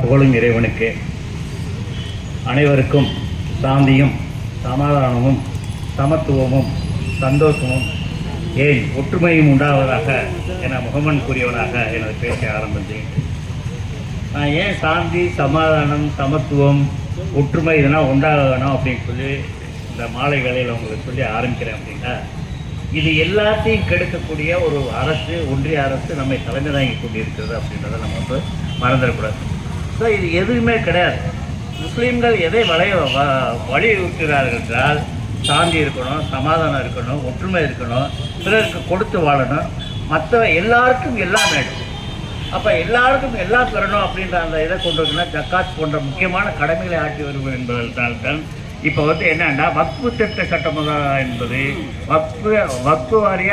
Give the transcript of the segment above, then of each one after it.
புகழும் இறைவனுக்கு அனைவருக்கும் சாந்தியும் சமாதானமும் சமத்துவமும் சந்தோஷமும் ஏன் ஒற்றுமையும் உண்டாவதாக என முகமன் கூறியவனாக எனது பேச்சை ஆரம்பித்தேன். நான் ஏன் சாந்தி சமாதானம் சமத்துவம் ஒற்றுமை இதெல்லாம் உண்டாகணும் அப்படின்னு சொல்லி இந்த மாலை வேளையில் உங்களுக்கு சொல்லி ஆரம்பிக்கிறேன் அப்படின்னா, இது எல்லாத்தையும் கெடுக்கக்கூடிய ஒரு அரசு, ஒன்றிய அரசு நம்மை தலைமை தாங்கி கொண்டிருக்கிறது அப்படின்றத நம்ம வந்து மறந்துடக்கூடாது. ஸோ இது எதுவுமே கிடையாது. முஸ்லீம்கள் எதை வலியுறுத்துகிறார்கள் என்றால் சாந்தி இருக்கணும், சமாதானம் இருக்கணும், ஒற்றுமை இருக்கணும், பிறருக்கு கொடுத்து வாழணும், மற்ற எல்லாருக்கும் எல்லாம் வேணும். அப்போ எல்லாருக்கும் எல்லாம் பெறணும் அப்படின்ற அந்த இதை கொண்டு வரணும்னா ஜக்காத் போன்ற முக்கியமான கடமைகளை ஆற்றி வருவோம் என்பதனால்தான் இப்போ வந்து என்னன்னா வக்ஃபு திருத்த சட்டம் என்பது வக்ஃபு வாரிய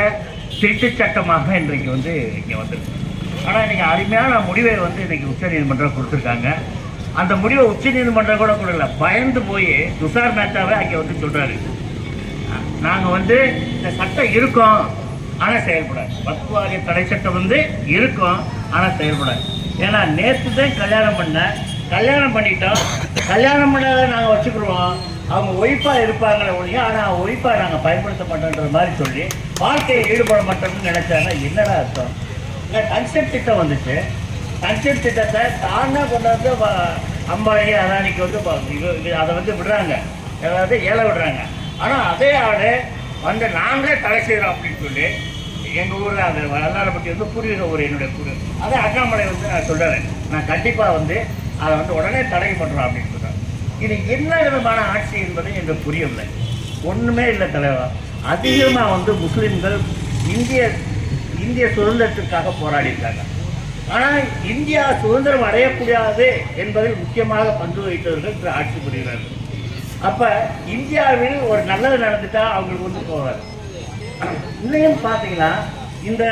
திருத்த சட்டமாக இன்றைக்கு வந்து இங்கே வந்துருக்கு. ஆனால் இன்றைக்கி அருமையான முடிவை வந்து இன்றைக்கி உச்சநீதிமன்றம் கொடுத்துருக்காங்க. அந்த முடிவை உச்சநீதிமன்றம் கூட கொடுக்கல, பயந்து போய் துஷார் மேத்தாவே அங்கே வந்து சொல்கிறாரு, நாங்கள் வந்து இந்த சட்டம் இருக்கோம் ஆனால் செயல்படாது. வக்ஃபு வாரிய தடை சட்டம் வந்து இருக்கும் ஆனால் செயல்படாது. ஏன்னா நேற்று தான் கல்யாணம் பண்ணிட்டோம், கல்யாணம் பண்ணாத நாங்கள் வச்சுக்கிடுவோம், அவங்க ஒய்ஃபாக இருப்பாங்களே ஒழிய, ஆனால் ஒய்ஃபாக நாங்கள் பயன்படுத்த மாட்டோன்ற மாதிரி சொல்லி வாழ்க்கையை ஈடுபட மாட்டோம்னு நினச்சாங்கன்னா என்னடா அர்த்தம்? இல்லை கன்செப்ட் திட்டம் வந்துச்சு, கன்செப்ட் திட்டத்தை தானாக கொண்டு வந்து அம்பானி அதானிக்கு வந்து அதை வந்து விடுறாங்க, அதாவது ஏழை விடுறாங்க. ஆனால் அதே ஆள் வந்து நாங்களே தடை செய்கிறோம் அப்படின்னு சொல்லி எங்கள் ஊரில் அந்த வரலாறை பற்றி வந்து பூர்வீக ஊர் என்னுடைய கூறு அதை அண்ணாமலை வந்து நான் சொல்கிறேன், நான் கண்டிப்பாக வந்து அதை வந்து உடனே தடை பண்ணுறோம் அப்படின்னு சொல்கிறேன். இது என்ன விதமான ஆட்சி என்பது எனக்கு புரியவில்லை. ஒன்றுமே இல்லை தலைவா. அதிகமாக வந்து முஸ்லீம்கள் இந்திய சுதந்திரத்திற்காக போராடியிருக்காங்க. ஆனால் இந்தியா சுதந்திரம் அடையக்கூடாது என்பதில் முக்கியமாக பங்கு வகித்தவர்கள் ஆட்சி புரிகிறார்கள். அப்போ இந்தியாவில் ஒரு நல்லது நடந்துட்டால் அவங்களுக்கு வந்து போவார். இன்னையும் பார்த்தீங்கன்னா இந்த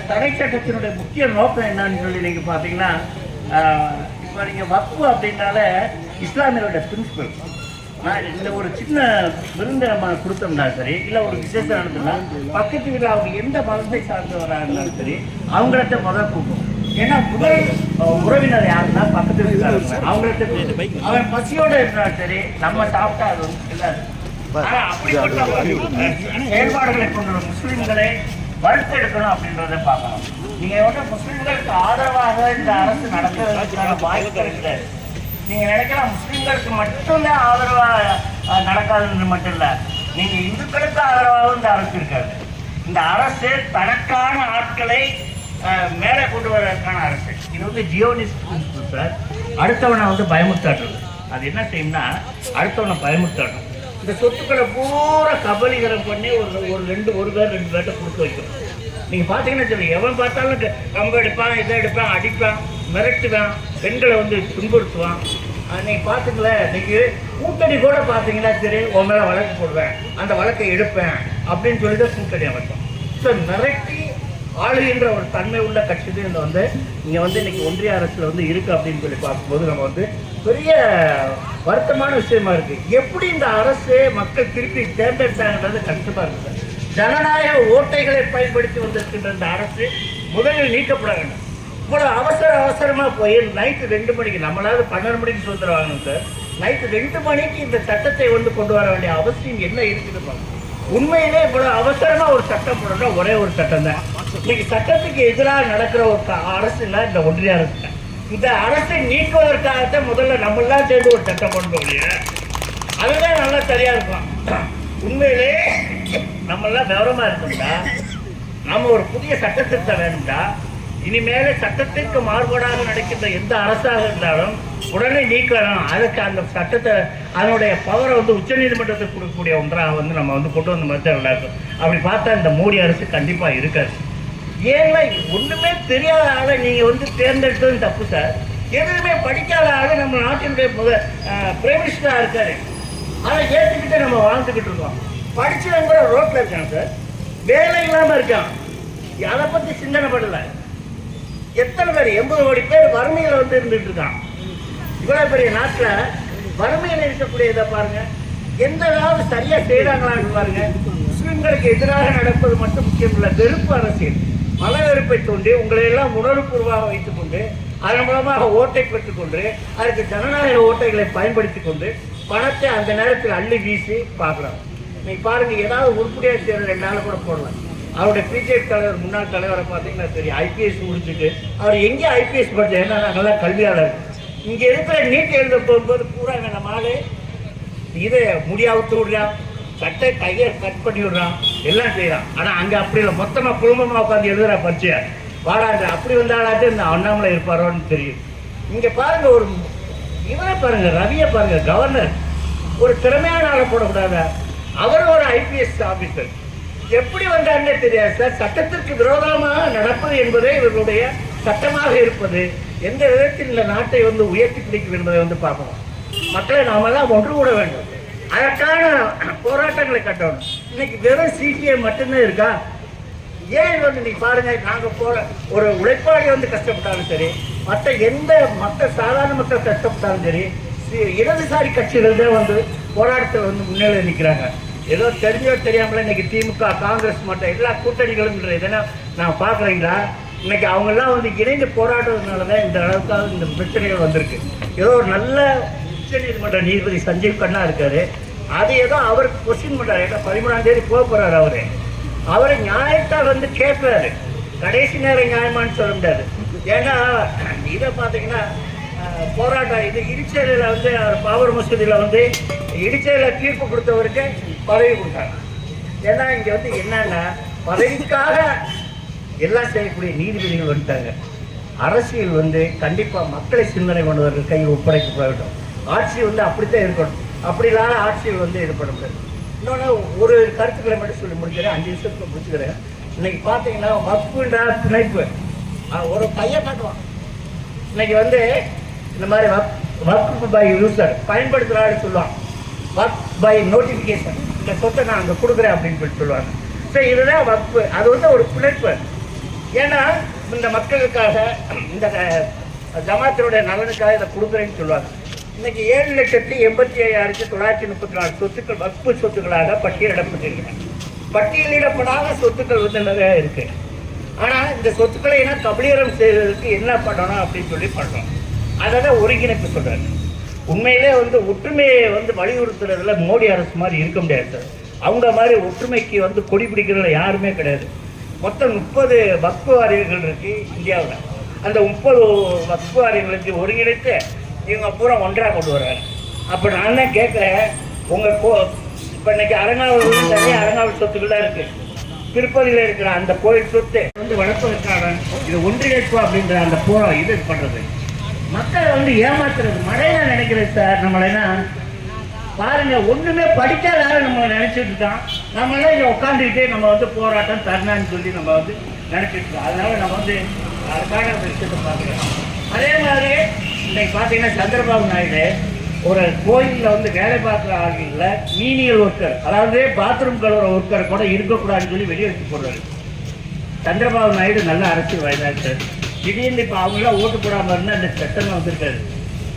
தடை சட்டத்தினுடைய முக்கிய நோக்கம் என்னன்னு சொல்லி நீங்கள் பார்த்தீங்கன்னா, இப்போ நீங்கள் வக்ஃபு அப்படின்னால இஸ்லாமியருடைய பிரின்சிபல், நான் இந்த ஒரு சின்ன விருந்து நம்ம கொடுத்தோம்னா சரி, இல்லை ஒரு விசேஷம் நடந்தோம்னா பக்கத்து வீட்டில் அவங்க எந்த மதத்தை சார்ந்தவராக இருந்தாலும் சரி அவங்கள்ட்ட முதல் கூப்பிடும். ஏன்னா முதல் உறவினர் யாருன்னா பக்கத்து வீட்டுக்காரங்க, அவங்கள்ட்ட அவன் பசியோடு இருந்தாலும் சரி நம்ம சாப்பிட்டா அது வந்து இல்லாது. ஆனால் அப்படிப்பட்ட செயல்பாடுகளை கொண்டுள்ள முஸ்லீம்களை வறுத்தெடுக்கணும் அப்படின்றத பார்க்கணும். நீங்கள் வந்து முஸ்லீம்களுக்கு ஆதரவாக இந்த அரசு நடக்கிறதுக்கான வாய்ப்பு கிடையாது. நீங்கள் நினைக்கலாம் முஸ்லீம்களுக்கு மட்டும்தான் ஆதரவாக நடக்காதுன்னு மட்டும் இல்லை, நீங்கள் இந்துக்களுக்கு ஆதரவாகவும் இந்த அரசு இருக்காது. இந்த அரசு தனக்கான ஆட்களை மேலே கொண்டு வருவதற்கான அரசு. இது வந்து ஜியோனிஸ்ட் பிரின்சிபல் சார். அடுத்தவனை வந்து பயமுறுத்தாட்டுறது. அது என்ன செய்யும்னா அடுத்தவனை பயமுறுத்தாட்டும். இந்த சொத்துக்களை பூரா கபலீகரம் பண்ணி ஒரு பேர் ரெண்டு பேர்ட்ட கொடுத்து வைக்கணும். நீங்கள் பார்த்தீங்கன்னா சொல்லுங்க, எவன் பார்த்தாலும் கம்பு எடுப்பான், இதை எடுப்பான், அடிப்பான், மிரட்டுவான், பெண்களை வந்து துன்புறுத்துவான். நீங்கள் பார்த்துங்களேன், நீங்கள் கூட்டணி கூட பார்த்தீங்கன்னா சரி உன் மேலே வழக்கு போடுவேன், அந்த வழக்கை எடுப்பேன் அப்படின்னு சொல்லி தான் கூட்டணி அமைக்கும். ஸோ மிரட்டி ஆளுகின்ற ஒரு தன்மை உள்ள கட்சி தான் வந்து இங்கே வந்து இன்னைக்கு ஒன்றிய அரசில் வந்து இருக்குது அப்படின்னு சொல்லி பார்க்கும்போது நம்ம வந்து பெரிய வருத்தமான விஷயமா இருக்குது. எப்படி இந்த அரசு மக்கள் திருப்பி தேர்ந்தெடுத்தாங்கன்றது கஷ்டமாக இருக்குது. ஜனநாயக ஓட்டைகளை பயன்படுத்தி வந்திருக்கின்ற இந்த அரசு முதலில் நீக்கப்பட வேண்டும். இவ்வளோ அவசரமாக போய் நைட்டு 2 மணிக்கு, நம்மளாவது 12 மணிக்கு சுதந்திரம் வாங்கணும் சார், நைட்டு 2 மணிக்கு இந்த சட்டத்தை வந்து கொண்டு வர வேண்டிய அவசியம் என்ன இருக்குது பாருங்க. உண்மையிலே இவ்வளோ அவசரமாக ஒரு சட்டம் போடணும்னா ஒரே ஒரு சட்டம் தான். இன்னைக்கு சட்டத்துக்கு எதிராக நடக்கிற ஒரு அரசு இல்லை இந்த ஒன்றிய அரசு. இந்த அரசை நீக்குவதற்காகத்தான் முதல்ல நம்மளாம் சேர்ந்து ஒரு சட்டம் கொண்டு முடிய, அதுதான் நல்லா சரியாக இருக்கும். உண்மையிலே நம்மளாம் விவரமாக இருக்கோம்டா, நம்ம ஒரு புதிய சட்டத்திட்டம் வேணும்டா. இனிமேலே சட்டத்திற்கு மாறுபாடாக நடக்கின்ற எந்த அரசாக இருந்தாலும் உடனே நீக்கலாம். அதுக்கு அந்த சட்டத்தை அதனுடைய பவரை வந்து உச்சநீதிமன்றத்துக்கு கொடுக்கக்கூடிய ஒன்றாக வந்து நம்ம வந்து கொண்டு வந்த மாதிரி தான் நல்லாயிருக்கும். அப்படி பார்த்தா இந்த மோடி அரசு கண்டிப்பாக இருக்காது. ஏன்னா ஒன்றுமே தெரியாத ஆளை நீங்கள் வந்து தேர்ந்தெடுத்தது தப்பு சார். எதுவுமே படிக்காத ஆளை நம்ம நாட்டினுடைய பிரைம் மினிஸ்டராக இருக்காரு, அதை ஏற்றுக்கிட்டு நம்ம வாழ்ந்துக்கிட்டு இருக்கோம். படித்தவங்க கூட ரோட்டில் இருக்காங்க சார், வேலை இல்லாமல் இருக்கான், அதை பற்றி சிந்தனை பண்ணலை. எத்தனை பேர் 80 கோடி பேர் வறுமையில் வந்து இருந்துட்டு இருக்கான். இவ்வளோ பெரிய நாட்டில் வறுமையில் இருக்கக்கூடியதை பாருங்கள், எந்த ஏதாவது சரியாக செய்கிறாங்களான்னு பாருங்கள். முஸ்லீம்களுக்கு எதிராக நடப்பது மட்டும் முக்கியம் இல்லை, வெறுப்பு அரசியல், மன வெறுப்பை தோண்டி உங்களை எல்லாம் உணர்வுபூர்வமாக வைத்துக்கொண்டு அதன் மூலமாக ஓட்டை பெற்றுக்கொண்டு அதுக்கு ஜனநாயக ஓட்டைகளை பயன்படுத்தி கொண்டு பணத்தை அந்த நேரத்தில் அள்ளி வீசி பார்க்கலாம். நீங்க பாருங்க, ஏதாவது உருப்படியாக செய்யற 2 நாள் கூட போடலாம். அவருடைய பிஜேபி தலைவர் முன்னாள் தலைவரை பார்த்தீங்கன்னா தெரியும், ஐபிஎஸ் முடிச்சுட்டு அவர் எங்கே ஐபிஎஸ் படித்தேன், ஏன்னா நல்லா கல்வியாளர். இங்கே இருக்கிற நீட் எழுத போகும்போது பூரா நம்மளால இதை முடியாவுத்து விடுறான், சட்டை கையை கட் பண்ணி விடுறான், எல்லாம் செய்யறான். ஆனால் அங்கே அப்படி இல்லை, மொத்தமாக குடும்பமாக உட்காந்து எழுதுறா பரிச்சையா வாடாண்டு. அப்படி வந்தாலாட்டு இந்த அண்ணாமலை இருப்பாரோன்னு தெரியும். இங்கே பாருங்க, ஒரு இவரை பாருங்க, ரவியை பாருங்க, கவர்னர் ஒரு திறமையான ஆளை போடக்கூடாதா? அவர் ஒரு ஐபிஎஸ் ஆபீசர். எப்படி வந்தாருன்னே தெரியாது சார். சட்டத்திற்கு விரோதமாக நடப்பது என்பதே இவர்களுடைய சட்டமாக இருப்பது. எந்த விதத்தில் இந்த நாட்டை உயர்த்தி பிடிக்கும் என்பதை பார்க்கணும். மக்களை நாமெல்லாம் ஒன்று கூட வேண்டும். அதற்கான போராட்டங்களை கட்டணும். இன்னைக்கு வெறும் சிபிஐ மட்டும்தான் இருக்கா? ஏன் நீ பாருங்க, நாங்கள் போற ஒரு உழைப்பாளி கஷ்டப்பட்டாலும் சரி, மற்ற எந்த சாதாரண மக்கள் கஷ்டப்பட்டாலும் சரி, இடதுசாரி கட்சிகள் தான் போராட்டத்தில் முன்னிலை நிற்கிறாங்க. ஏதோ தெரிஞ்சோ தெரியாமல இன்னைக்கு திமுக, காங்கிரஸ் மற்ற எல்லா கூட்டணிகளும் இதெல்லாம் நான் பார்க்குறீங்களா? இன்னைக்கு அவங்கெல்லாம் இணைந்து போராடுறதுனால தான் இந்த அளவுக்காக இந்த பிரச்சனைகள் வந்திருக்கு. ஏதோ ஒரு நல்ல உச்சநீதிமன்ற நீதிபதி சஞ்சீவ் கண்ணா இருக்காரு, அது ஏதோ அவருக்கு கொஸ்டின் பண்ணுறாரு. ஏன்னா 13ஆம் தேதி போக போறாரு. அவரை நியாயத்தை கேட்கிறாரு. கடைசி நேரம் நியாயமானு சொல்ல முடியாது. ஏன்னா இதை பார்த்தீங்கன்னா போராட்டம் இது இடிச்சேரியில் அவர் பாபர் மசூதியில் இடிச்சேரியில் தீர்ப்பு கொடுத்தவருக்கு பதவி கொடுத்தாங்க. ஏன்னா இங்கே என்னன்னா பதவிக்காக எல்லாம் செய்யக்கூடிய நீதிபதிகள் வந்துட்டாங்க. அரசியல் கண்டிப்பாக மக்களை சிந்தனை கொண்டவர்கள் கையில் ஒப்படைக்கப்பட வேண்டும். ஆட்சி அப்படித்தான் இருக்கணும். அப்படி இல்லாத ஆட்சியில் இது பண்ண முடியாது. இன்னொன்று ஒரு கருத்துக்களை மட்டும் சொல்லி முடிக்கிறேன், 5 நிமிஷத்துக்கு முடிச்சுக்கிறேன். இன்னைக்கு பார்த்தீங்கன்னா வக்ஃபுன்ற பிணைப்பு ஒரு பையன் காட்டுவான். இன்னைக்கு இந்த மாதிரி வக்ஃப் பை யூசர் பயன்படுத்துகிறான்னு சொல்லுவான். வக்ஃப் பை நோட்டிஃபிகேஷன், இந்த சொத்தை நான் அங்கே கொடுக்குறேன் அப்படின்னு சொல்லுவாங்க. ஸோ இதுதான் வக்ஃபு. அது ஒரு பிணைப்பு. ஏன்னா இந்த மக்களுக்காக இந்த ஜமாத்தினுடைய நலனுக்காக இதை கொடுக்குறேன்னு சொல்லுவாங்க. இன்னைக்கு 7,85,934 சொத்துக்கள் வக்ஃபு சொத்துக்களாக பட்டியலிடப்பட்டிருக்கிறாங்க. பட்டியலிடப்படாத சொத்துக்கள் நிறைய இருக்கு. ஆனால் இந்த சொத்துக்களை கபலீகரம் செய்வதற்கு என்ன பண்ணணும் அப்படின்னு சொல்லி பண்ணுறோம். அதை தான் ஒருங்கிணைப்பு சொல்கிறாங்க. உண்மையிலே ஒற்றுமையை வலியுறுத்துறதுல மோடி அரசு மாதிரி இருக்க முடியாது சார். அவங்க மாதிரி ஒற்றுமைக்கு கொடி பிடிக்கிறதுல யாருமே கிடையாது. மொத்தம் 30 வக்ஃபு வாரியங்கள் இருக்கு இந்தியாவில். அந்த 30 வக்ஃபு வாரியங்களுக்கு ஒருங்கிணைத்து இவங்க பூரா ஒன்றாக கொண்டு வர்றாங்க. அப்போ நான் தான் கேட்குறேன், உங்கள் இப்போ இன்னைக்கு அரங்காவூர் நிறைய அரங்காவூர் சொத்துக்கள்லாம் இருக்குது. திருப்பதியில் இருக்கிற அந்த கோயில் சொத்து வளர்ப்பதற்கான இது ஒன்றிணைப்பு அப்படின்ற அந்த இது பண்ணுறது மக்களை ஏமாத்துறது. மழையில நினைக்கிறது சார். நம்மளா பாருங்க, ஒன்றுமே படிக்காத நம்ம நினைச்சிட்டு இருக்கோம். நம்மளாம் இங்கே உட்காந்துக்கிட்டே நம்ம போராட்டம் தரணும்னு சொல்லி நம்ம நினைச்சிட்டு இருக்கோம். அதனால நம்ம அதுக்காக விஷயத்தை பார்க்குறோம். அதே மாதிரி இன்னைக்கு பார்த்தீங்கன்னா சந்திரபாபு நாயுடு ஒரு கோயிலில் வேலை பார்க்குற ஆளுகளில் மீனியல் ஒர்க்கர், அதாவது பாத்ரூம் கழுவுற ஒர்க்கர் கூட இருக்கக்கூடாதுன்னு சொல்லி வெளியே வச்சு போடுறாரு. சந்திரபாபு நாயுடு நல்ல அரசியல் வயதாச்சு. திடீர்னு இப்போ அவங்களாம் ஓட்டு போடாமல் இருந்தால் அந்த சட்டம் வந்திருக்காது.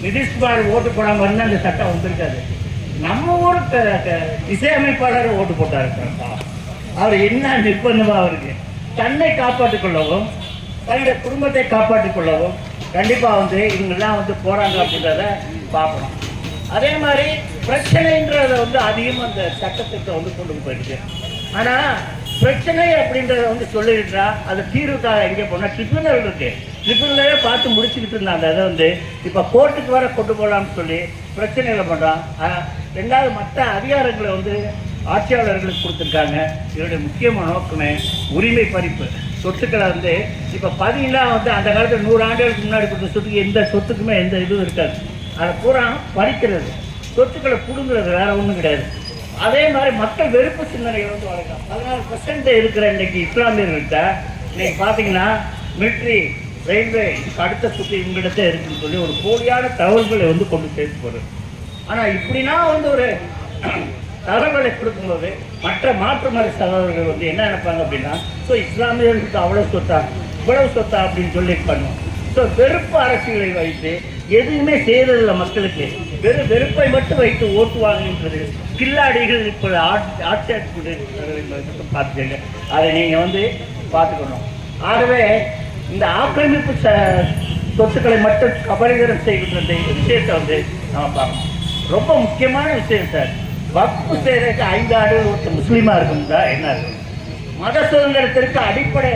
நிதிஷ்குமார் ஓட்டு போடாமல் இருந்தால் அந்த சட்டம் வந்திருக்காது. நம்ம ஊருக்கு இசையமைப்பாளர் ஓட்டு போட்டாரு. அவர் என்ன நிர்பந்தமாக அவருக்கு தன்னை காப்பாற்றிக் கொள்ளவும் தன்னுடைய குடும்பத்தை காப்பாற்றிக் கொள்ளவும் கண்டிப்பாக இவங்கெல்லாம் போறாங்க அப்படின்றத பார்க்கணும். அதே மாதிரி பிரச்சனைன்றத அதிகமாக அந்த சட்டத்திட்ட கொண்டு போயிடுச்சு. ஆனால் பிரச்சனை அப்படின்றத சொல்லிடுறா, அது தீர்வுக்காக எங்கே போனால் ட்ரிபியூனல் இருக்கு. ட்ரிபியூனலே பார்த்து முடிச்சுக்கிட்டு இருந்தாங்க. அதை இப்போ கோர்ட்டுக்கு வர கொண்டு போகலாம்னு சொல்லி பிரச்சனைகளை பண்ணுறான். ரெண்டாவது மற்ற அதிகாரங்களை ஆட்சியாளர்களுக்கு கொடுத்துருக்காங்க. இதனுடைய முக்கியமான நோக்கமே உரிமை பறிப்பு. சொத்துக்களை இப்போ பதிலாம் அந்த காலத்தில் 100 ஆண்டுகளுக்கு முன்னாடி கொடுத்த சொத்துக்கு எந்த சொத்துக்குமே எந்த இதுவும் இருக்காது. அதை பூரா பறிக்கிறது, சொத்துக்களை பிடுங்குறது, வேற ஒன்றும் கிடையாது. அதே மாதிரி மக்கள் வெறுப்பு சிந்தனைகள் வளர்க்கலாம். 14% இருக்கிற இன்னைக்கு இஸ்லாமியர்கள்ட்ட இன்னைக்கு பார்த்தீங்கன்னா மிலிட்ரி, ரயில்வே அடுத்த சுற்றி இவங்கிட்ட இருக்குன்னு சொல்லி ஒரு போலியான தகவல்களை கொண்டு சேர்த்து போடுறது. ஆனால் இப்படின்னா ஒரு தகவல்களை கொடுக்கும்போது மற்ற மாற்று மத சகோதரர்கள் என்ன நினைப்பாங்க அப்படின்னா, ஸோ இஸ்லாமியர்களுக்கு அவ்வளோ சொத்தா இவ்வளவு சொத்தா அப்படின்னு சொல்லி பண்ணுவோம். ஸோ வெறுப்பு அரசியலை வைத்து எதுவுமே செய்யறதில்ல. மக்களுக்கு வெறுப்பை மட்டும் வைத்து ஓட்டுவாங்கன்றது கில்லாடிகள் இப்போ ஆட்சி பார்த்துக்கங்க. அதை நீங்கள் பார்த்துக்கணும். ஆகவே இந்த ஆக்கிரமிப்பு சொத்துக்களை மட்டும் கபலீகரம் செய்கின்ற இந்த விஷயத்தை வந்து நம்ம பார்க்கணும். ரொம்ப முக்கியமான விஷயம் சார். வக்ஃபு செய்யறதுக்கு 5 ஆண்டுகள் ஒருத்தர் முஸ்லீமா இருக்கும்னா என்ன இருக்கும்? மத சுதந்திரத்திற்கு அடிப்படை